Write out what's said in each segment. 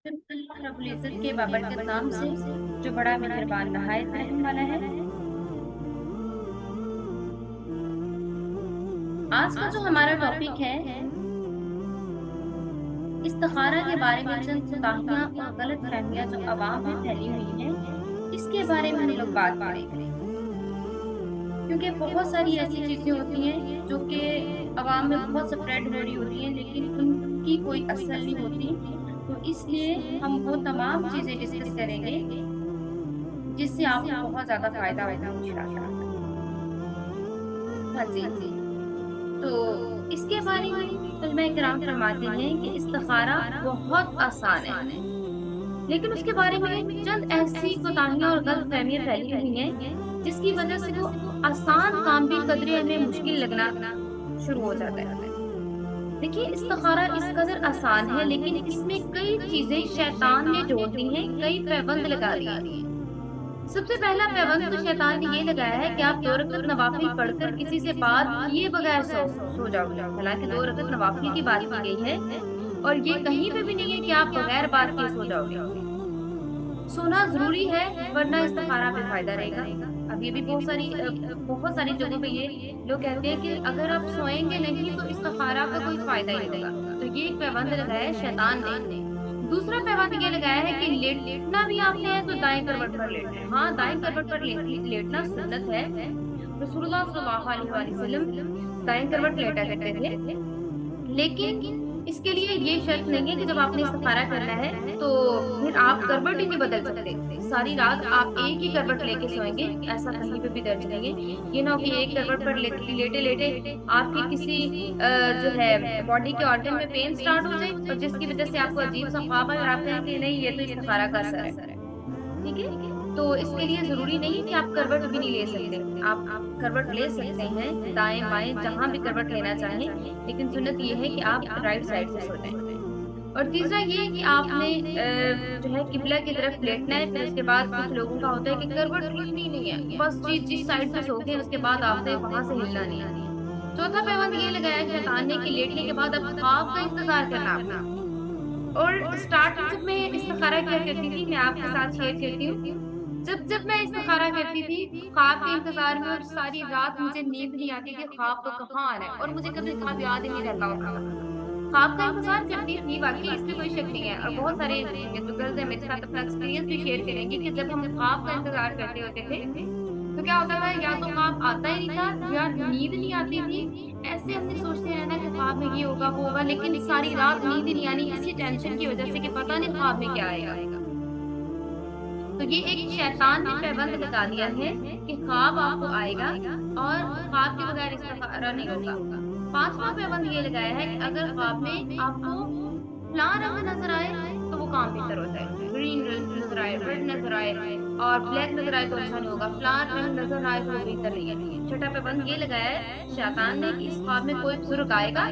اللہ رب العزت کے بابرکت نام سے جو بڑا مہربان نہایت رحم والا ہے۔ آج کا جو ہمارا ٹاپک ہے استخارہ کے بارے میں چند کوتاہیاں اور غلط فہمیاں جو عوام میں پھیلی ہوئی ہیں، اس کے بارے میں ہم لوگ بات کریں گے، کیونکہ بہت ساری ایسی چیزیں ہوتی ہیں جو کہ عوام میں بہت سپریڈ ہو رہی ہوتی ہیں لیکن ان کی کوئی اثر نہیں ہوتی، تو اس لیے ہم وہ تمام چیزیں ڈسکس کریں گے جس سے آپ کو بہت زیادہ فائدہ ہوگا انشاءاللہ۔ ہاں جی، تو اس کے بارے میں علماء کرام فرماتے ہیں کہ استخارہ بہت آسان ہے، لیکن اس کے بارے میں چند ایسی کوتاہیاں اور غلط فہمیاں پھیلی ہوئی ہیں جس کی وجہ سے وہ آسان کام بھی قدرے ہمیں مشکل لگنا شروع ہو جاتا ہے۔ دیکھیے استخارہ اس قدر آسان ہے لیکن اس میں کئی چیزیں شیطان نے جوڑ دی ہیں، کئی پیبند لگا دیے ہیں۔ سب سے پہلا پیوند تو شیطان نے یہ لگایا ہے کہ آپ 2 رکعت نوافل پڑھ کر کسی سے بات کیے بغیر سو جاؤ گے، حالانکہ 2 رکعت نوافل کی بات کی گئی ہے اور یہ کہیں پہ بھی نہیں ہے کہ آپ بغیر بات کیے سو جاؤ گے۔ سونا ضروری ہے ورنہ استخارہ بے فائدہ رہے گا۔ اب یہ بھی بہت ساری جگہوں پہ یہ لوگ کہتے ہیں کہ اگر آپ سوئیں گے نہیں تو استخارہ کا کوئی فائدہ ہی نہیں ہوگا، تو یہ ایک پیوند لگایا ہے شیطان نے۔ دوسرا پیوند یہ لگایا ہے کہ لیٹنا بھی آپ نے ہے تو دائیں کروٹ پر لیٹنا ہے۔ ہاں، دائیں کروٹ پر لیٹنا سنت ہے، رسول اللہ صلی اللہ علیہ وآلہ وسلم دائیں کروٹ لیٹا کرتے تھے، لیکن اس کے لیے یہ شرط نہیں ہے کہ جب آپ نے استخارہ کرنا ہے تو پھر آپ کروٹ ہی نہیں بدل سکتے، ساری رات آپ ایک ہی کروٹ لے کے سوئیں گے، ایسا کہیں پہ بھی درج نہیں ہے۔ یہ نہ ہو کہ ایک کروٹ پر لیٹے لیٹے آپ کی کسی جو ہے باڈی کے آرگن میں پین سٹارٹ ہو جائے اور جس کی وجہ سے آپ کو عجیب سا خواب آئے اور آپ کہیں کہ نہیں یہ تو استخارہ کا اثر ہے، ٹھیک ہے؟ تو اس کے لیے ضروری نہیں کہ آپ کروٹ بھی نہیں لے سکتے، آپ کروٹ لے سکتے ہیں دائیں بائیں جہاں بھی کروٹ لینا چاہیں، لیکن سنت یہ ہے کہ آپ رائٹ سائڈ سے سو جائیں۔ اور تیسرا یہ ہے کہ آپ نے جو ہے قبلہ کی طرف لیٹنا ہے، پھر اس کے بعد کچھ لوگوں کا ہوتا ہے کہ کروٹ ہلنی نہیں ہے، بس جس سائڈ پہ سو گئے اس کے بعد آپ نے وہاں سے ہلنا نہیں ہے۔ چوتھا پیوند یہ لگایا ہے شیطان نے کہ لیٹنے کے بعد اب خواب کا انتظار کرنا آپ نے۔ اور اسٹارٹ میں جب میں استخارہ کیا کرتی تھی، میں آپ کے ساتھ شیئر کرتی ہوں، جب میں استخارہ کرتی تھی خواب کے انتظار میں اور ساری رات مجھے نیند نہیں آتی تھی، خواب تو کہاں آ رہا ہے اور مجھے کبھی خواب یاد ہی نہیں رہتا ہوتا تھا۔ خواب کا انتظار کرتی تھی واقعی، اس میں کوئی شک نہیں ہے، اور بہت سارے جو گرلز ہیں میرے ساتھ اپنا ایکسپیرینس بھی شیئر کریں گی کہ جب ہم خواب کا انتظار کرتے ہوتے تھے تو کیا ہوتا تھا، یا تو خواب آتا ہی نہیں تھا یا نیند نہیں آتی تھی، ایسے ہم نے سوچتے رہنا کہ خواب میں یہ ہوگا وہ ہوگا، لیکن ساری رات نیند ہی نہیں آنی اسی ٹینشن کی وجہ سے کہ پتہ نہیں خواب میں کیا آئے گا۔ تو یہ ایک شیطان نے پیوند لگا دیا ہے کہ خواب آپ کو آئے گا اور خواب کے بغیر استخارہ نہیں ہوگا۔ پانچواں پیوند یہ لگایا ہے کہ اگر خواب میں آپ کو فلاں رنگ نظر آئے تو وہ کام بہتر ہو جائے، گرین نظر آئے، ریڈ نظر آئے اور بلیک نظر آئے تو اچھا نہیں ہوگا، فلاں رنگ نظر آئے تو وہ بہتر نہیں ہے۔ چھٹا پیوند یہ لگایا ہے شیطان نے کہ اس خواب میں کوئی بزرگ آئے گا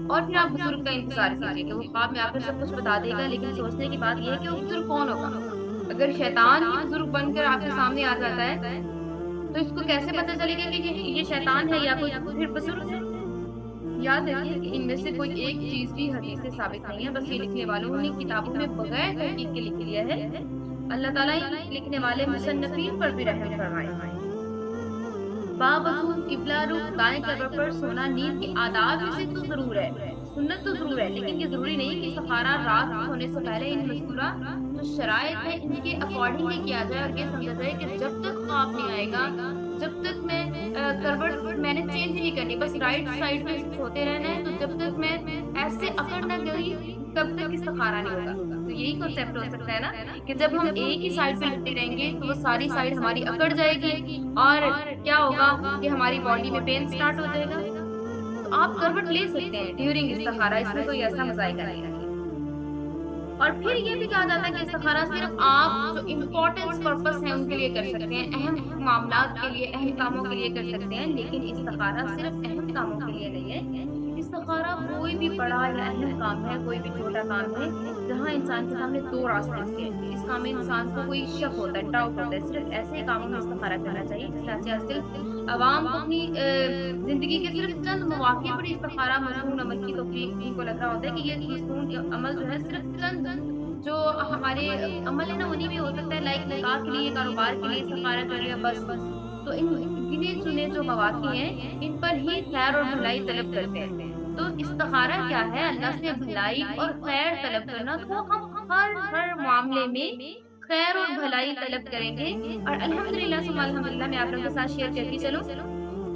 اور پھر آپ بزرگ کا انتظار کیجیے کہ وہ خواب میں آپ کو سب کچھ بتا دے گا، لیکن سوچنے کی بات یہ ہے کہ وہ بزرگ کون ہوگا۔ اگر شیطان ہی بزرگ بن کر آپ کے سامنے آ جاتا ہے تو اس کو کیسے پتہ چلے گا کہ یہ شیطان ہے یا کوئی پھر بزرگ ہے؟ یاد رکھیے کہ ان میں سے کوئی ایک چیز بھی حدیث سے ثابت نہیں ہے، بس یہ لکھنے والوں نے کتابوں میں بغیر تحقیق کے لکھ لیا ہے۔ اللہ تعالیٰ ان لکھنے والے مصنفین پر بھی رحم فرمائے۔ باوضو قبلہ رخ دائیں کروٹ پر سونا نیند کے آداب میں سے تو ضرور ہے، سنت تو ضرور ہے، لیکن یہ ضروری نہیں کہ استخارہ رات کو سونے سے پہلے ان مذکورہ جو شرائط ہے ان کے اکارڈنگ ہی کیا جائے اور یہ سمجھا جائے کہ جب تک خواب نہیں آئے گا، جب تک میں کروٹ میں نے چینج نہیں کرنی، بس رائٹ سائڈ پہ سوتے رہنا ہے، تو جب تک میں ایسے اکڑ نہ گئی تب تک استخارہ نہیں ہوگا۔ تو یہی کنسیپٹ ہو سکتا ہے نا کہ جب ہم ایک ہی سائڈ پہ لیٹے رہیں گے تو وہ ساری سائڈ ہماری اکڑ جائے گی اور کیا ہوگا کہ ہماری باڈی میں پین سٹارٹ ہو جائے گا۔ تو آپ کروٹ لے سکتے ہیں ڈیورنگ استخارہ، اس میں کوئی ایسا مذائقہ نہیں ہے۔ اور پھر یہ بھی کہا جاتا ہے کہ استخارہ صرف آپ جو امپورٹنس پرپس ہیں ان کے لیے کر سکتے ہیں، اہم معاملات کے لیے، اہم کاموں کے لیے کر سکتے ہیں، لیکن استخارہ صرف اہم کاموں کے لیے نہیں ہے۔ استخارہ کوئی بھی بڑا یا اہم کام ہے، کوئی بھی چھوٹا کام ہے جہاں انسان کے سامنے دو راستے ہوتے ہیں، اس کام میں انسان کو کوئی شک ہوتا ہے، ڈاؤٹ ہوتا ہے، صرف ایسے کاموں میں استخارہ کرنا چاہیے۔ چنانچہ آج کل عوام کو اپنی زندگی کے صرف چند مواقع پر استخارہ مصنون عمل کی توفیق ان کو لگ رہا ہوتا ہے کہ یہ مصنون عمل جو ہے صرف چند جو ہمارے عمل ہے نا انہیں میں ہو سکتا ہے، لائک نکاح کے لیے، کاروبار کے لیے استخارہ کر لیا بس. تو ان گنے چنے جو مواقع ہیں ان پر ہی خیر اور بھلائی طلب کرتے ہیں. تو استخارہ کیا ہے؟ اللہ سے بھلائی اور خیر طلب کرنا. تو ہم ہر معاملے میں خیر اور بھلائی طلب کریں گے. اور الحمدللہ ثم الحمدللہ میں آپ لوگوں کے ساتھ شیئر کرتی چلوں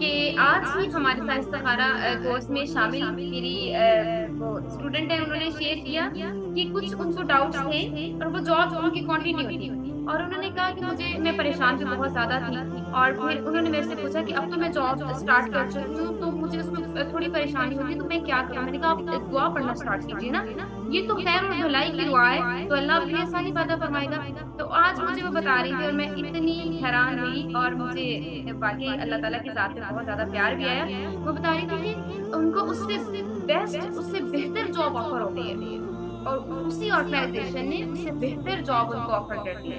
کہ آج ہی ہمارے ساتھ استخارہ کورس میں شامل میری وہ اسٹوڈنٹ ہے، انہوں نے شیئر کیا کہ کچھ ان کو ڈاؤٹس تھے اور وہ جاب ان کی کنٹینیو تھی. اور انہوں نے کہا کہ میں پریشان بھی بہت زیادہ تھی. اور پھر انہوں نے میرے سے پوچھا کہ اب تو میں جاب اسٹارٹ کر چکی ہوں تو مجھے اس میں تھوڑی پریشانی ہوتی ہے، تو میں کیا کروں؟ میں نے کہا آپ دعا پڑھنا اسٹارٹ کیجیے نا، یہ تو خیر اور بھلائی کی دعا ہے، تو اللہ آپ کے لیے آسانی پیدا فرمائے گا. تو آج مجھے وہ بتا رہی تھی اور میں اتنی حیران ہوئی، اور مجھے واقعی اللہ تعالیٰ کی ذات میں بہت زیادہ پیار بھی آیا. وہ بتا رہی تھی کہ ان کو اس سے بیسٹ، اس سے بہتر جاب آفر ہو گئی ہے، اور اسی آرگنائزیشن نے اس سے بہتر جاب ان کو آفر کر دی ہے.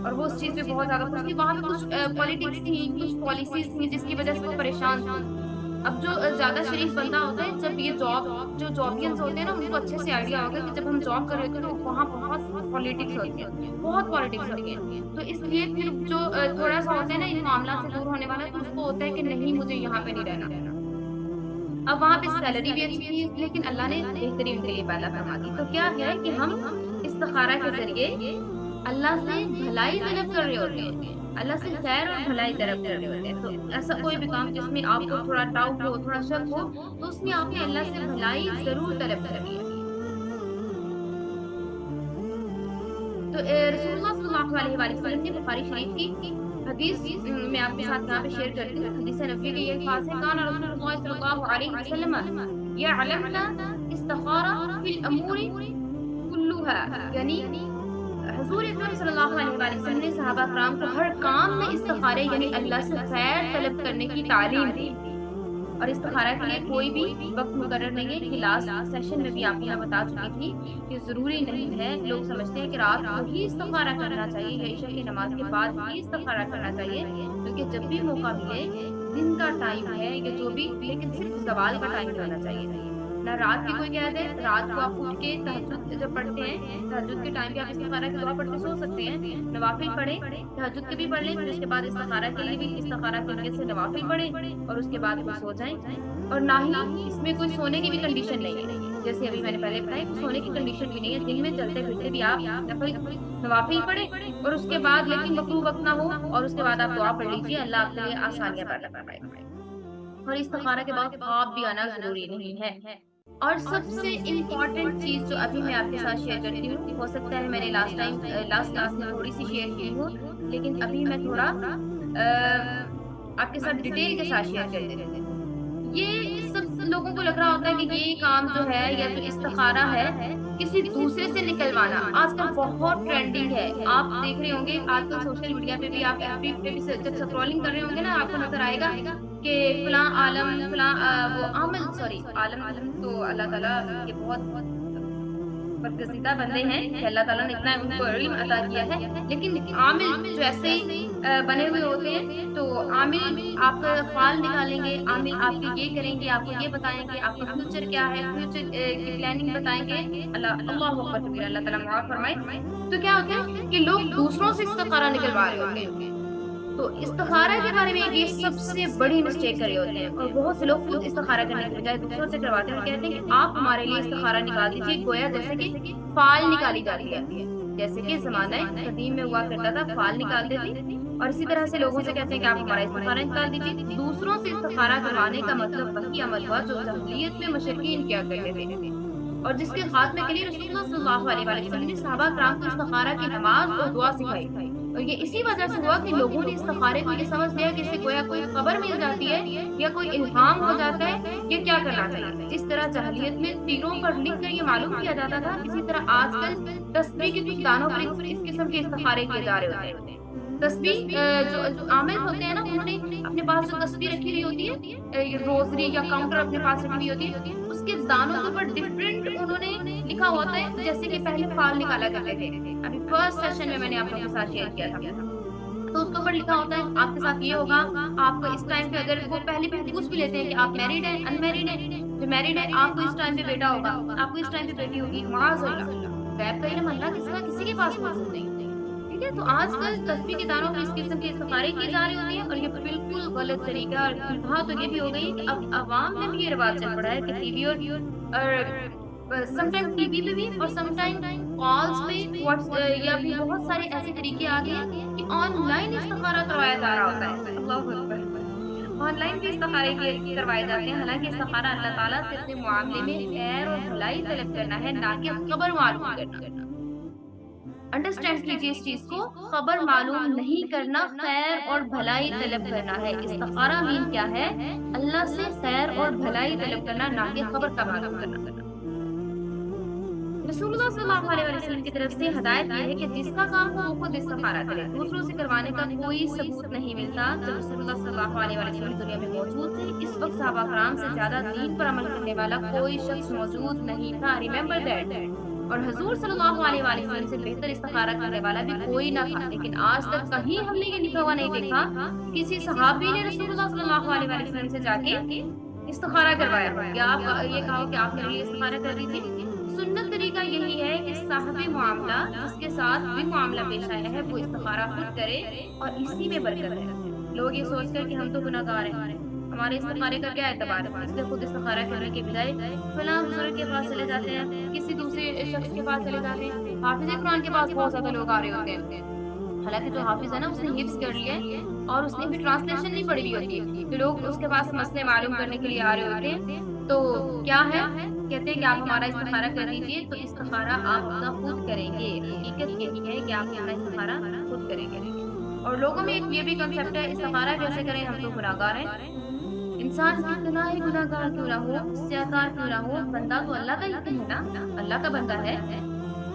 اور وہ اس چیز پہ بہت زیادہ خوش تھی. وہاں پہ کچھ پالیٹکس تھی، کچھ پالیسیز تھی جس کی وجہ سے وہ پریشان تھی. اب جو زیادہ شریف بندہ ہوتا ہے، جب یہ جو جابینس ہوتے ہیں نا، ان کو اچھے سے آئیڈیا ہوگا کہ جب ہم جاب کر رہے ہوتے ہیں تو وہاں بہت پالیٹکس ہوتی ہے، بہت پالیٹکس ہوتی ہے. تو اس لیے پھر جو تھوڑا سا ہوتا ہے نا ان معاملات سے دور ہونے والا، تو اس کو ہوتا ہے کہ نہیں مجھے یہاں پہ نہیں رہنا. اب وہاں پہ سیلری بھی اچھی تھی لیکن اللہ نے بہترین ان کے لیے پیدا فرما دی. تو کیا ہے کہ ہم استخارہ کے ذریعے اللہ سے بھلائی طلب کر رہے ہوتے ہیں، اللہ سے خیر اور بھلائی طلب کر رہے ہوتے ہیں. تو ایسا کوئی بھی کام جس میں آپ کو تھوڑا ڈاؤٹ ہو، تھوڑا شک ہو، تو اس میں آپ نے اللہ سے بھلائی ضرور طلب کرنی ہے. تو رسول اللہ صلی اللہ علیہ وآلہ وسلم نے بخاری شریف کی حدیث میں آپ کے ساتھ یہاں پہ شیئر کرتی ہوں. حدیث نبوی کے یہ الفاظ ہیں: کان رسول اللہ صلی اللہ علیہ وسلم یعلمنا استخارہ فی الامور کلها. یعنی حضور اکرم صلی اللہ علیہ وآلہ وسلم نے صحابہ کرام کو ہر کام میں استخارے یعنی اللہ سے خیر طلب کرنے کی تعلیم دی. اور استخارہ کے لیے کوئی بھی وقت مقرر نہیں ہے. کلاس سیشن میں بھی آپ کو میں بتا چکی تھی کہ ضروری نہیں ہے. لوگ سمجھتے ہیں کہ رات کو ہی استخارہ کرنا چاہیے یا عشاء کی نماز کے بعد ہی استخارہ کرنا چاہیے، کیونکہ جب بھی موقع ملے، دن کا ٹائم ہے یا جو بھی، لیکن صرف زوال کا ٹائم ہونا چاہیے. نہ رات کی کوئی قید ہے. رات کو آپ اٹھ کے تہجد جب پڑھتے ہیں، تہجد کے ٹائم پہ آپ استخارہ کی دعا پڑھ کے سو سکتے ہیں. نوافل پڑھیں، تہجد کے بھی پڑھ لیں، پھر اس کے بعد استخارہ کے لیے بھی استخارہ کی نیت سے نوافل پڑھیں اور اس کے بعد وہ سو جائیں. اور نہ ہی اس میں کوئی سونے کی بھی کنڈیشن نہیں ہے، جیسے ابھی میں نے پہلے بتایا کہ سونے کی کنڈیشن بھی نہیں ہے. دن میں چلتے پھرتے بھی آپ نوافل پڑھیں اور اس کے بعد، لیکن مکروہ وقت نہ ہو، اور اس کے بعد آپ دعا پڑھ لیجیے، اللہ آپ کے لیے آسانیاں پیدا فرمائے گا. اور استخارہ کے بعد خواب بھی آنا ضروری نہیں ہے. اور سب سے امپورٹنٹ چیز جو ابھی میں آپ کے ساتھ شیئر کرتی ہوں، ہو سکتا ہے میں نے لاسٹ کلاس میں تھوڑی سی شیئر کی ہوں، لیکن ابھی میں تھوڑا آپ کے ساتھ ڈیٹیل کے ساتھ شیئر کر دیتی ہوں. یہ سب لوگوں کو لگ رہا ہوتا ہے کہ یہ کام جو ہے یا جو استخارہ ہے کسی دوسرے سے نکلوانا آج کل بہت ٹرینڈنگ ہے. آپ دیکھ رہے ہوں گے آج کل سوشل میڈیا پہ بھی، آپ ایف بی پہ بھی جب سکرولنگ کر رہے ہوں گے نا، آپ کو نظر آئے گا کہ فلاں عالم، فلاں وہ عالم تو اللہ تعالیٰ یہ بہت برگزیدہ بندے ہیں کہ اللہ تعالیٰ نے اتنا ان کو علم عطا کیا ہے. لیکن عامل جو ایسے ہی بنے ہوئے ہوتے ہیں، تو عامل آپ کا فال نکالیں گے، عامل آپ کے یہ کریں گے، آپ کو یہ بتائیں گے آپ کا فیوچر کیا ہے، فیوچر کی پلاننگ بتائیں گے. اللہ اکبر کبیرہ، اللہ تعالیٰ معاف فرمائے. تو کیا ہوتا ہے کہ لوگ دوسروں سے استخارہ نکلوا رہے ہوتے ہیں. تو استخارہ کے بارے میں یہ سب سے بڑی مسٹیک کرے ہوتے ہیں، اور بہت سے لوگ خود استخارہ کرنے کے بجائے دوسروں سے کرواتے ہیں اور کہتے ہیں کہ آپ ہمارے لیے استخارہ نکال دیجیے، گویا جیسے کہ فال نکالی جاتی ہے. جیسے کہ زمانہ قدیم میں ہوا کرتا تھا، فال نکالتے تھے. اور اسی طرح سے لوگوں سے کہتے ہیں کہ آپ ہمارا استخارہ نکال دیجیے. دوسروں سے استخارہ کروانے کا مطلب وہی عمل ہوا جو جاہلیت میں مشرکین کیا کرتے تھے، اور جس کے خاتمے کے لیے رسول اللہ صلی اللہ علیہ وسلم نے صحابہ کرام کو استخارہ کی نماز اور دعا سکھائی. اور یہ اسی وجہ سے ہوا کہ لوگوں نے استخارے کو یہ سمجھ لیا کہ اسے گویا کوئی خبر مل جاتی ہے یا کوئی الہام ہو جاتا ہے یا کیا کرنا چاہیے. جس طرح جاہلیت میں تیروں پر لکھ کر یہ معلوم کیا جاتا تھا، اسی طرح آج کل تسبیح کے کچھ دانوں پر اس قسم کے استخارے کیے جا رہے ہوتے ہیں. تسبیح جو عامل ہوتے ہیں نا، انہوں نے اپنے پاس جو تسبیح رکھی ہوئی ہوتی ہے، روزری یا کاؤنٹر اپنے پاس رکھی ہوئی ہوتی ہے، اس کے دانوں کے اوپر ڈفرینٹ انہوں نے لکھا ہوتا ہے، جیسے کہ پہلے فال نکالا کرتے تھے. ابھی فرسٹ سیشن میں نے آپ لوگوں کے ساتھ شیئر کیا تھا، تو اس کے اوپر لکھا ہوتا ہے آپ کے ساتھ یہ ہوگا. آپ کو اس ٹائم پہ اگر وہ پہلے پوچھ بھی لیتے ہیں کہ آپ میرڈ ہیں ان میرڈ ہیں. جو میرڈ ہے آپ کو اس ٹائم پہ بیٹا ہوگا، آپ کو اس ٹائم پہ بیٹی ہوگی، معاذ اللہ. غیب کا علم اللہ کے سوا کسی کے پاس موجود نہیں. ٹھیک ہے، تو آج کل تسبیح کے دانوں میں اس قسم کے استخارے کیے جا رہے ہوتے ہیں، اور یہ بالکل غلط طریقہ ہے. اور انتہا تو یہ بھی ہو گئی کہ اب عوام میں بھی یہ رواج چل پڑا ہے کہ ٹی وی اور سم ٹائم ٹی وی پہ بھی اور سم ٹائم کالز پہ یا بھی بہت سارے ایسے طریقے آ گئے ہیں کہ آن لائن استخارہ کروایا جا رہا ہوتا ہے. اللہ اکبر، آن لائن بھی استخارے کروائے جاتے ہیں. حالانکہ استخارہ اللہ تعالیٰ سے اپنے معاملے میں خیر اور بھلائی طلب کرنا ہے، نہ کہ خبر معلوم کرنا. انڈرسٹینڈ کیجیے اس چیز کو، خبر معلوم نہیں کرنا خیر اور بھلائی طلب کرنا ہے. استخارہ مین کیا ہے؟ اللہ سے خیر اور بھلائی طلب کرنا، نہ کہ خبر کا معلوم کرنا. رسول اللہ صلی اللہ علیہ وسلم کی طرف سے ہدایت یہ ہے کہ جس کا کام ہو وہ خود استخارہ کرے. دوسروں سے کروانے کا کوئی ثبوت نہیں ملتا. جب رسول اللہ صلی اللہ علیہ وسلم دنیا میں موجود تھے، اس وقت صحابہ کرام سے زیادہ دین پر عمل کرنے والا کوئی شخص موجود نہیں تھا. Remember that. اور حضور صلی اللہ علیہ وسلم سے بہتر استخارہ کرنے والا بھی کوئی نہ تھا. لیکن آج تک کہیں ہم نے یہ لکھا ہوا نہیں دیکھا کسی صحابی نے رسول اللہ صلی اللہ علیہ وسلم سے جا کے استخارہ کروایا. کیا آپ یہ کہو کہ آپ میرے لیے استخارہ کر دیجیے؟ سنت طریقہ یہی ہے کہ صاحب معاملہ جس کے ساتھ بھی معاملہ پیش آیا ہے وہ استخارہ خود کرے، اور اسی میں برکت ہے. لوگ یہ سوچ کر کہ ہم تو گناہ گار ہیں، ہمارے استخارے کا کیا اعتبار ہے، اس لیے خود استخارہ کرنے کے بجائے فلاں بزرگ کے پاس چلے جاتے ہیں، کسی دوسرے شخص کے پاس چلے جاتے ہیں. حافظ قرآن کے پاس بہت زیادہ لوگ آ رہے ہوتے ہیں. حالانکہ جو حافظ ہے نا، اس نے حفظ کر لیا ہے اور اس نے بھی ٹرانسلیشن نہیں پڑھی ہوئی ہوتی ہے. تو لوگ اس کے پاس مسئلے معلوم کرنے کے لیے آ رہے ہوتے ہیں. تو کیا ہے، کہتے ہیں کہ آپ ہمارا استخارہ کر دیجیے. تو استخارہ آپ کا خود کریں گے. حقیقت یہی ہے کہ آپ ہمارا استخارہ خود کریں گے. اور لوگوں میں ایک یہ بھی کنسپٹ ہے، استخارہ کیسے کریں، ہم تو گناہ گار ہیں. انسان کتنا ہی گناہ گار کیوں نہ ہو، سیاکار کیوں نہ ہو، بندہ تو اللہ کا ہی ہے نا، اللہ کا بندہ ہے،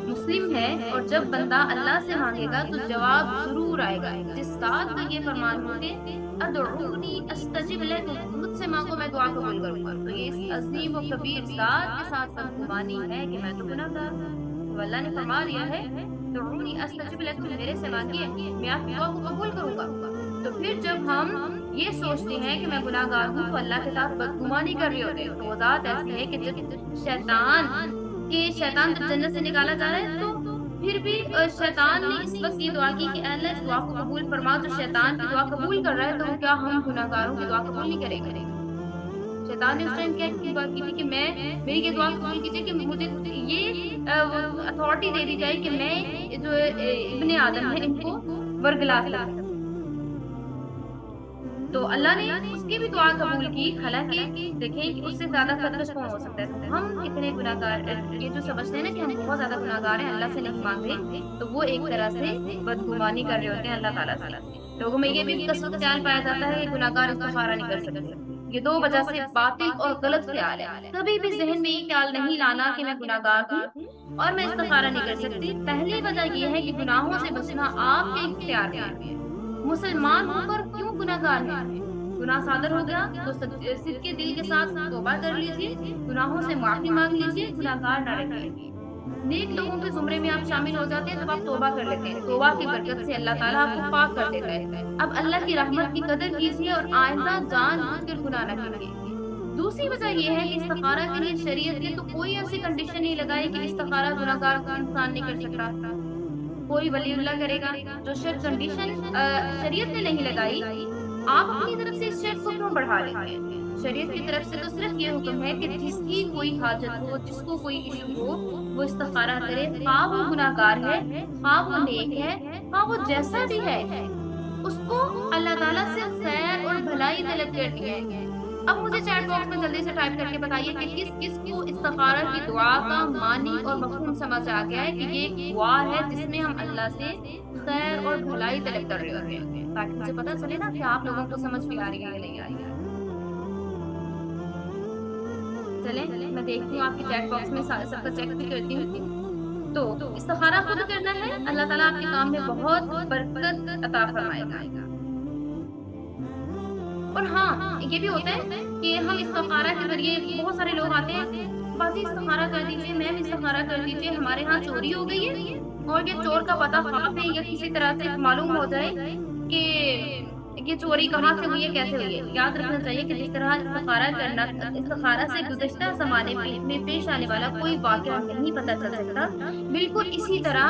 مسلم ہے. اور جب بندہ اللہ سے مانگے گا تو جواب ضرور آئے گا. جس ذات کا یہ فرمان ہو کہ ادعونی استجب لکم، مجھ سے مانگو میں دعا قبول کروں گا. تو یہ اس عظیم و کبیر ذات کے ساتھ بدگمانی ہے کہ میں تو گناہ گار ہوں. تو اللہ نے فرما دیا ہے ادعونی استجب لکم، میرے سے مانگیے میں آپ کی دعا کو قبول کروں گا. تو پھر جب ہم یہ سوچتے ہیں کہ میں گناہ گار ہوں تو اللہ کے ساتھ بدگمانی کر رہے ہوتے ہیں. تو وہ ذات ایسی ہے کہ جب شیطان جب جنت سے نکالا جا رہا ہے تو پھر بھی شیطان نے اس وقت یہ دعا کی کہ اے اللہ اس دعا کو قبول فرما. جو شیطان کی دعا قبول کر رہا ہے تو کیا ہم گناہ گاروں کی دعا قبول نہیں کریں گے؟ شیطان نے اس ٹائم کیا دعا کی تھی کہ میری یہ دعا قبول کیجیے کہ مجھے یہ اتھارٹی دے دی جائے کہ میں جو ابن آدم ہے ان کو ورگلا سکتا. تو اللہ نے اس کی بھی دعا قبول کی. حالانکہ دیکھیں کہ اس سے زیادہ خطرش کون ہو سکتا ہے. ہم اتنے گناہ گار، یہ جو سمجھتے ہیں نا کہ ہم بہت زیادہ گناہ گار ہیں، اللہ سے نہیں مانگتے، تو وہ ایک طرح سے بدگمانی کر رہے ہوتے ہیں اللہ تعالیٰ سے. لوگوں میں یہ بھی قصور خیال پایا جاتا ہے کہ گناہ گار استخارہ نہیں کر سکتے. یہ دو وجہ سے باطل اور غلط خیال ہے. کبھی بھی ذہن میں یہ خیال نہیں لانا کہ میں گناہ گار ہوں اور میں استخارہ نہیں کر سکتی. پہلی وجہ یہ ہے کہ گناہوں سے بچنا آپ کے اختیار میں ہے. مسلمان ہو کر کیوں گناہ گار ہیں؟ گناہ صادر ہو گیا تو صدقے دل کے ساتھ توبہ کر لیجیے، گناہوں سے معافی مانگ لیجیے، گناہ گار نہ رہیے. نیک لوگوں کے زمرے میں آپ شامل ہو جاتے ہیں جب آپ توبہ کر لیتے ہیں. توبہ کی برکت سے اللہ تعالیٰ آپ کو پاک کر دیتا ہے. اب اللہ کی رحمت کی قدر کیجیے اور آئندہ جان بوجھ کر گناہ نہ کیجیے. دوسری وجہ یہ ہے کہ استخارہ کے لیے شریعت نے تو کوئی ایسی کنڈیشن نہیں لگائی کہ استخارہ گناہ گار کو انسان نہیں کر سکتا. کوئی ولی اللہ کرے گا. جو شرط کنڈیشن شریعت نے نہیں لگائی، آپ اپنی طرف سے اس شرط کو کیوں بڑھا لیتے ہیں؟ شریعت کی طرف سے تو صرف یہ حکم ہے کہ جس کی کوئی حاجت ہو، جس کو کوئی ایشو ہو، وہ استخارہ کرے. خواہ وہ گناہ گار ہے، خواہ وہ نیک ہے، خواہ وہ جیسا بھی ہے، اس کو اللہ تعالیٰ سے خیر اور بھلائی طلب کرنی ہے. اب مجھے چیٹ باکس میں جلدی سے ٹائپ کر کے بتائیے کہ کس کس کو استخارہ کی دعا کا معنی اور مفہوم سمجھ آ گیا ہے کہ یہ ایک دعا ہے جس میں ہم اللہ سے خیر اور بھلائی طلب کر رہے ہوتے ہیں، تاکہ مجھے پتہ چلے نا کہ آپ لوگوں کو سمجھ بھی آ رہی ہے یا نہیں آ رہی ہے. چلیں میں دیکھتی ہوں آپ کی چیٹ باکس میں سب کا چیک بھی کرتی ہوں. تو استخارہ خود کرنا ہے، اللہ تعالیٰ آپ کے کام میں بہت برکت عطا فرمائے گا. اور ہاں یہ بھی ہوتا ہے کہ ہم استخارہ کے ذریعے بہت سارے لوگ آتے ہیں، باجی استخارہ کر دیجیے، میم استخارہ کر دیجیے، ہمارے ہاں چوری ہو گئی ہے اور یہ چور کا پتہ خواب ہے یا کسی طرح سے معلوم ہو جائے کہ یہ چوری کہاں سے ہوئی ہے، کیسے ہوئی ہے۔ یاد رکھنا چاہیے کہ جس طرح استخارہ کرنا، استخارہ سے گزشتہ زمانے میں پیش آنے والا کوئی واقعہ نہیں پتہ چل سکتا، بالکل اسی طرح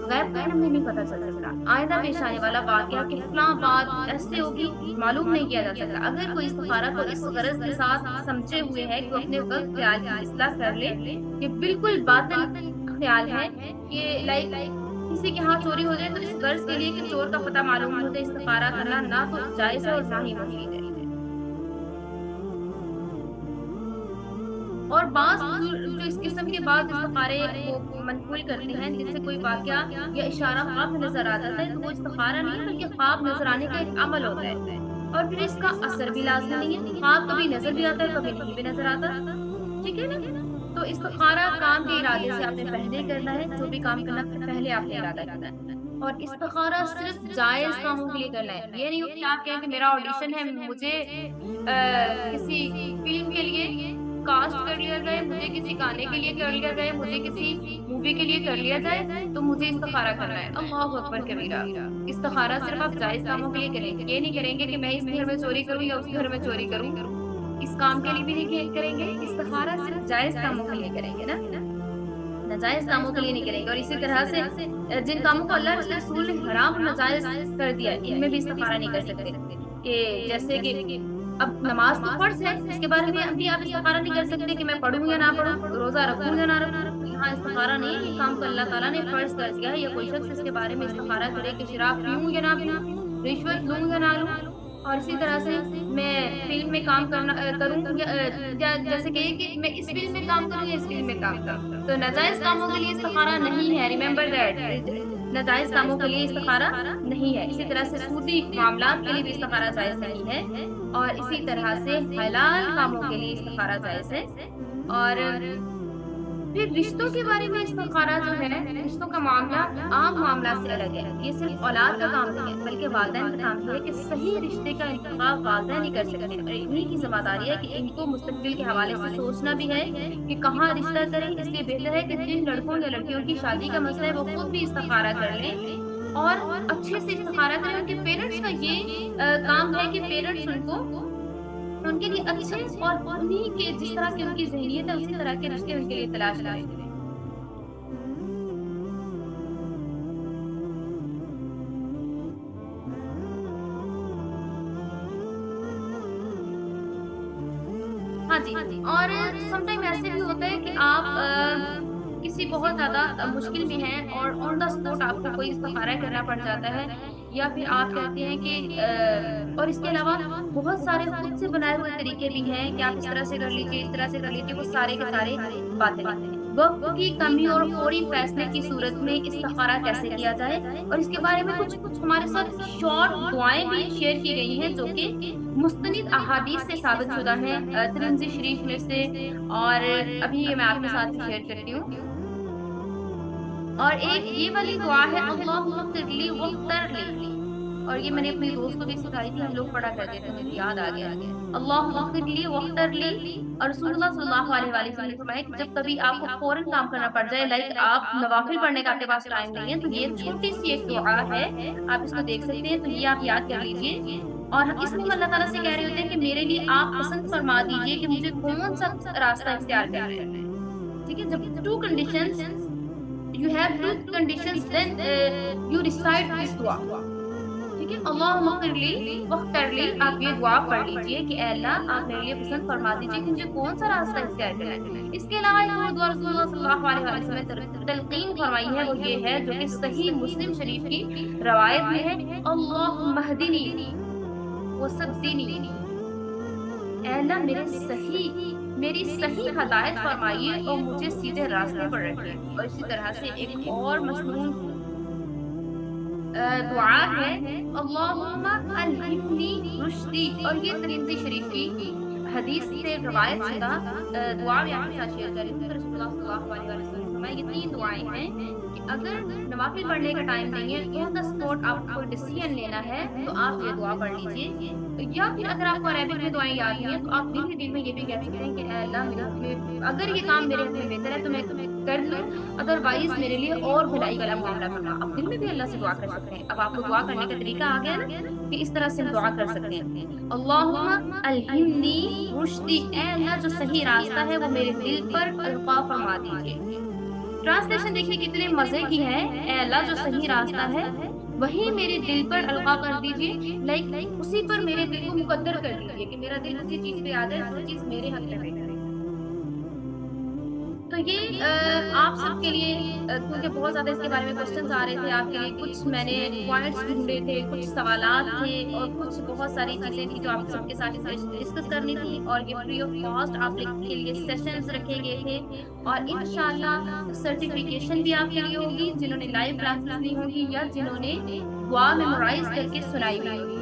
غیب کا علم نہیں پتہ چل سکتا۔ آئندہ پیش آنے والا واقعہ کہ فلاں بات ایسے ہوگی معلوم نہیں کیا جا سکتا۔ اگر کوئی استخارہ کو اس غرض کے ساتھ سمجھے ہوئے ہے کہ وہ اپنے غلط خیال کی اصلاح کر لے، یہ بالکل باطل خیال ہے کہ لائک کسی کے ہاں چوری ہو جائے تو اس غرض کے لیے کہ چور کا پتہ معلوم ہو جائے استخارہ کرنا نہ تو جائز ہے اور نہ ہی مفید ہے۔ اور بعض جو اس قسم کے بعض استخارے کو منقول کرتے ہیں جن سے کوئی واقعہ یا اشارہ خواب میں نظر آ جاتا ہے تو وہ استخارہ نہیں بلکہ خواب نظر آنے کا ایک عمل ہوتا ہے، اور پھر اس کا اثر بھی لازمی نہیں ہے۔ خواب کبھی نظر بھی آتا ہے کبھی نہیں بھی نظر آتا، ٹھیک ہے نا۔ تو استخارہ کام کے ارادے سے آپ نے پہلے کرنا ہے، جو بھی کام کرنا پہلے آپ نے ارادہ کرنا ہے، اور استخارہ صرف جائز کاموں کے لیے کرنا ہے۔ یہ نہیں کہ آپ کہیں کہ میرا آڈیشن ہے، مجھے کسی فلم کے لیے کاسٹ کر لیا جائے، مجھے کسی گانے کے لیے کر لیا جائے، مجھے کسی مووی کے لیے کر لیا جائے تو مجھے استخارہ کرنا ہے۔ اللہ اکبر کبیرہ۔ استخارہ صرف آپ جائز کاموں کے لیے کریں گے، یہ نہیں کریں گے کہ میں اس گھر میں چوری کروں یا اس گھر میں چوری کروں، اس کام کے لیے بھی نہیں کریں گے۔ استخارہ صرف جائز کاموں کے لیے کریں گے نا، ناجائز کاموں کے لیے نہیں کریں گے۔ اور اسی طرح سے جن کاموں کو اللہ کے رسول نے حرام ناجائز کر دیا ان میں بھی استخارہ نہیں کر سکتے، کہ جیسے کہ اب نماز تو فرض ہے، اس کے بارے میں ابھی آپ استخارہ نہیں کر سکتے کہ میں پڑھوں یا نہ پڑھوں، روزہ رکھوں یا نہ رکھوں۔ یہاں استخارہ نہیں ہے، یہ کام کو اللہ تعالیٰ نے فرض کر دیا ہے، یا کوئی شخص اس کے بارے میں استخارہ کرے کہ شراب پیوں یا نہ پیوں، رشوت لوں یا نہ لوں۔ اور اسی طرح سے میں فلم میں کام کروں یا جیسے کہ میں اس فلم میں کام کروں یا اس فلم میں کام کروں، تو ناجائز کاموں کے لیے استخارہ نہیں ہے، ریممبر دیٹ، ناجائز کاموں کے لیے استخارہ نہیں ہے۔ اسی طرح سے سودی معاملات کے لیے بھی استخارہ جائز نہیں ہے، اور اسی طرح سے حلال کاموں کے لیے استخارہ جائز ہے۔ اور پھر رشتوں کے بارے میں استخارہ جو ہے، رشتوں کا معاملہ عام معاملات سے الگ ہے۔ یہ صرف اولاد کا کام نہیں ہے بلکہ والدین کا کام ہے کہ صحیح رشتے کا انتخاب والدین ہی کر سکتے ہیں، اور انہی کی ذمہ داری ہے کہ ان کو مستقبل کے حوالے سے سوچنا بھی ہے کہ کہاں رشتہ کریں۔ اس لیے بہتر ہے کہ جن لڑکوں یا لڑکیوں کی شادی کا مسئلہ ہے وہ خود بھی استخارہ کر لیں اور اچھے سے استخارہ کریں۔ ان کے پیرنٹس کا یہ کام ہے کہ پیرنٹس ان کے لیے اچھے اور انہی کے جس طرح کی ان کی ذہنیت ہے اسی طرح کے رشتے ان کے لیے تلاش کریں۔ ہاں جی، اور سم ٹائم ایسے بھی ہوتا ہے کہ آپ کسی بہت زیادہ مشکل میں ہیں اور آن دا اسپوٹ آپ کو کوئی استخارہ کرنا پڑ جاتا ہے، یا پھر آپ کہتے ہیں کہ اور اس کے علاوہ بہت سارے خود سے بنائے ہوئے طریقے بھی ہیں کہ آپ اس طرح سے کر لیجیے، اس طرح سے کر لیجیے، وہ سارے کے سارے باتیں ہیں۔ وقت کی کمی اور فوری فیصلے کی صورت میں استخارہ کیسے کیا جائے، اور اس کے بارے میں کچھ ہمارے ساتھ شارٹ دعائیں بھی شیئر کی گئی ہیں جو کہ مستند احادیث سے ثابت شدہ ہیں، ترمذی شریف میں سے، اور ابھی یہ میں آپ کے ساتھ شیئر کرتی ہوں۔ اور ایک یہ والی دعا ہے اللہم اغفر لی واختر لی، اور یہ میں نے اپنے دوست کو بھی سکھائی تھی، ہم لوگ پڑھا کرتے تھے، مجھے یاد آ گیا۔ اللہم اغفر لی واختر لی، اور رسول اللہ صلی اللہ علیہ وآلہ وسلم نے فرمایا کہ جب کبھی آپ کو فوراً کام کرنا پڑ جائے، لائک آپ نوافل پڑھنے کا آپ کے پاس ٹائم نہیں ہے، تو یہ چھوٹی سی ایک دعا ہے، آپ اس کو دیکھ سکتے ہیں، تو یہ آپ یاد کر لیجئے۔ اور اس میں اللہ تعالیٰ سے کہہ رہے ہوتے ہیں کہ میرے لیے آپ پسند فرما دیجئے کہ مجھے کون سا راستہ اختیار کرنا ہے، ٹھیک ہے۔ جب two conditions you have two conditions then you recite this dua، ٹھیک ہے۔ اللہم اغفر لی واختر لی، آپ یہ دعا پڑھ لیجئے کہ اے اللہ آپ میرے لیے پسند فرما دیجئے کہ مجھے کون سا راستہ اختیار کرنا ہے۔ اس کے علاوہ ایک اور دعا رسول اللہ صلی اللہ علیہ وآلہ وسلم نے تلقین فرمائی ہے، وہ یہ ہے جو کہ صحیح مسلم شریف کی روایت میں ہے، اللہم اہدنی وسددنی، اے اللہ میری صحیح ہدایت فرمائیے اور مجھے سیدھے راستے پر رکھیے۔ اور اسی طرح سے ایک اور مسنون دعا ہے اللہم الہمنی رشدی، اور یہ ترمذی شریف کی حدیث سے روایت شدہ دعا میں آپ کے ساتھ شیئر کریں تو رسول اللہ صلی اللہ علیہ وسلم یہ 3 دعائیں ہیں کہ اگر نوافل پڑھنے کا ٹائم نہیں ہے، آن دا اسپاٹ آپ کو ڈیسیژن لینا ہے تو آپ یہ دعا پڑھ لیجیے، یا پھر اگر آپ کو عربک میں دعائیں یاد نہیں ہیں تو آپ دل ہی دل میں یہ بھی کہہ سکتے ہیں کہ اے اللہ اگر یہ کام میرے حق میں بہتر ہے تو میں کر لوں، ادر وائز میرے لیے اور بھلائی والا معاملہ کرنا۔ اب دل میں بھی اللہ سے دعا کر سکتے ہیں، اب آپ کو دعا کرنے کا طریقہ آ گیا نا کہ اس طرح سے ہم دعا کر سکتے ہیں، اللہم الہمنی رشدی، اے اللہ جو صحیح راستہ ہے وہ میرے دل پر القا فرما دیجیے۔ ٹرانسلیشن دیکھیے کتنے مزے کی ہے، اے اللہ جو صحیح راستہ ہے وہی میرے دل پر القا کر دیجیے، لائک اسی پر میرے دل کو مقدر کر دیجیے کہ میرا دل اسی چیز پہ آ جائے جو چیز میرے حق میں ہے۔ تو یہ آپ سب کے لیے کیونکہ بہت زیادہ اس کے بارے میں کوشچنز آ رہے تھے آپ کے لیے، کچھ میں نے پوائنٹس ڈھونڈے تھے، کچھ سوالات تھے اور کچھ بہت ساری چیزیں تھیں جو آپ سب کے ساتھ ڈسکس کرنی تھی، اور یہ فری آف کاسٹ آپ کے لیے سیشنز رکھے گئے تھے، اور انشاءاللہ سرٹیفکیشن بھی آپ کے لیے ہوگی جنہوں نے لائیو کلاسز لی ہوں گی یا جنہوں نے دعا میمورائز کر کے سنائی ہوئی ہوگی۔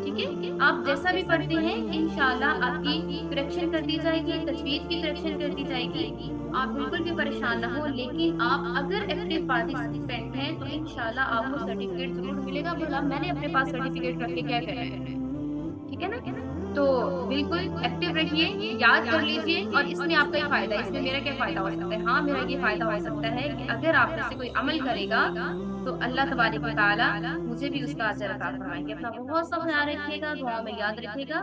ٹھیک ہے، آپ جیسا بھی پڑھتے ہیں انشاءاللہ آپ کی کریکشن کر دی جائے گی، تجوید کی کریکشن کر دی جائے گی، آپ بالکل بھی پریشان نہ ہو، لیکن آپ اگر ایکٹیو پارٹیسپینٹ ہیں تو انشاءاللہ آپ کو سرٹیفکیٹ ضرور ملے گا، بولا میں نے اپنے پاس سرٹیفکیٹ رکھ کے کیا کرنا ہے، ٹھیک ہے نا؟ تو بالکل ایکٹیو رہیے، یاد کر لیجئے، اور اس میں آپ کا ہی فائدہ ہے، اس میں میرا کیا فائدہ ہو سکتا ہے؟ ہاں میرا یہ فائدہ ہو سکتا ہے کہ اگر آپ میں سے کوئی عمل کرے گا تو اللہ تبارک و تعالی مجھے بھی اس کا اجر عطا فرمائیں گے۔ اپنا بہت سا خیال رکھیے گا، دعا میں یاد رکھیے گا۔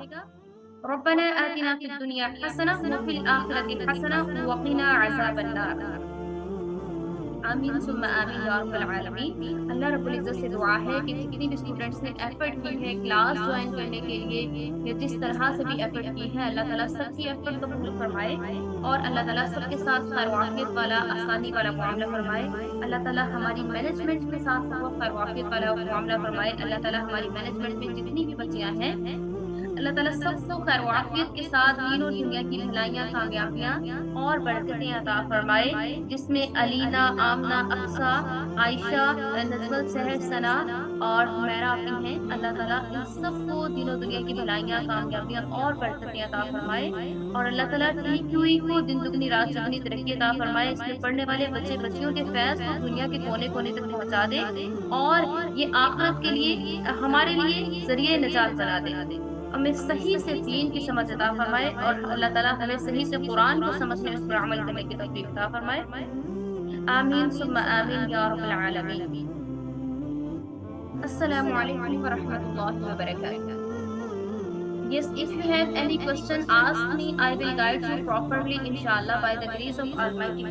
ربنا آتنا فی الدنیا حسنہ وفی الآخرۃ حسنہ وقنا عذاب النار۔ آمین ثم آمین یا رب العالمین۔ اللہ رب العزت سے دعا ہے کہ جتنی بھی اسٹوڈنٹس نے ایفرٹ کی ہے کلاس جوائن کرنے کے لیے یا جس طرح سے بھی ایفرٹ کی ہے، اللہ تعالیٰ سب کی ایفرٹ قبول فرمائے، اور اللہ تعالیٰ سب کے ساتھ خیر و عافیت والا آسانی والا معاملہ فرمائے۔ اللہ تعالیٰ ہماری مینجمنٹ کے ساتھ ساتھ خیر و عافیت والا معاملہ فرمائے۔ اللہ تعالیٰ ہماری مینجمنٹ میں جتنی بھی بچیاں ہیں اللہ تعالیٰ سب کو خیر و عافیت کے ساتھ دین اور دنیا کی بھلائیاں، کامیابیاں اور برکتیں عطا فرمائے، جس میں علینا، آمنہ، اقصیٰ، عائشہ، نزول، سحر، ثنا اور حمیرہ آتی ہیں۔ اللہ تعالیٰ ان سب کو دین و دنیا کی بھلائیاں، کامیابیاں اور برکتیں عطا فرمائے، اور اللہ تعالیٰ TQE کو دن دگنی رات چگنی ترقی عطا فرمائے، اس میں پڑھنے والے بچے بچیوں کے فیض کو دنیا کے کونے کونے تک پہنچا دے، اور یہ آخرت کے لیے ہمارے لیے ذریعہ نجات بنا دے، ہمیں صحیح سے دین کی سمجھ عطا فرمائے، اور اللہ تعالیٰ ہمیں صحیح سے قرآن کو سمجھنے، اس پر عمل کرنے کی توفیق عطا فرمائے۔ آمین ثم آمین یا رب العالمین۔ السلام علیکم ورحمۃ اللہ وبرکاتہ۔ Yes, if you have any question, ask me. I will guide you properly, inshallah, by the grace of Almighty.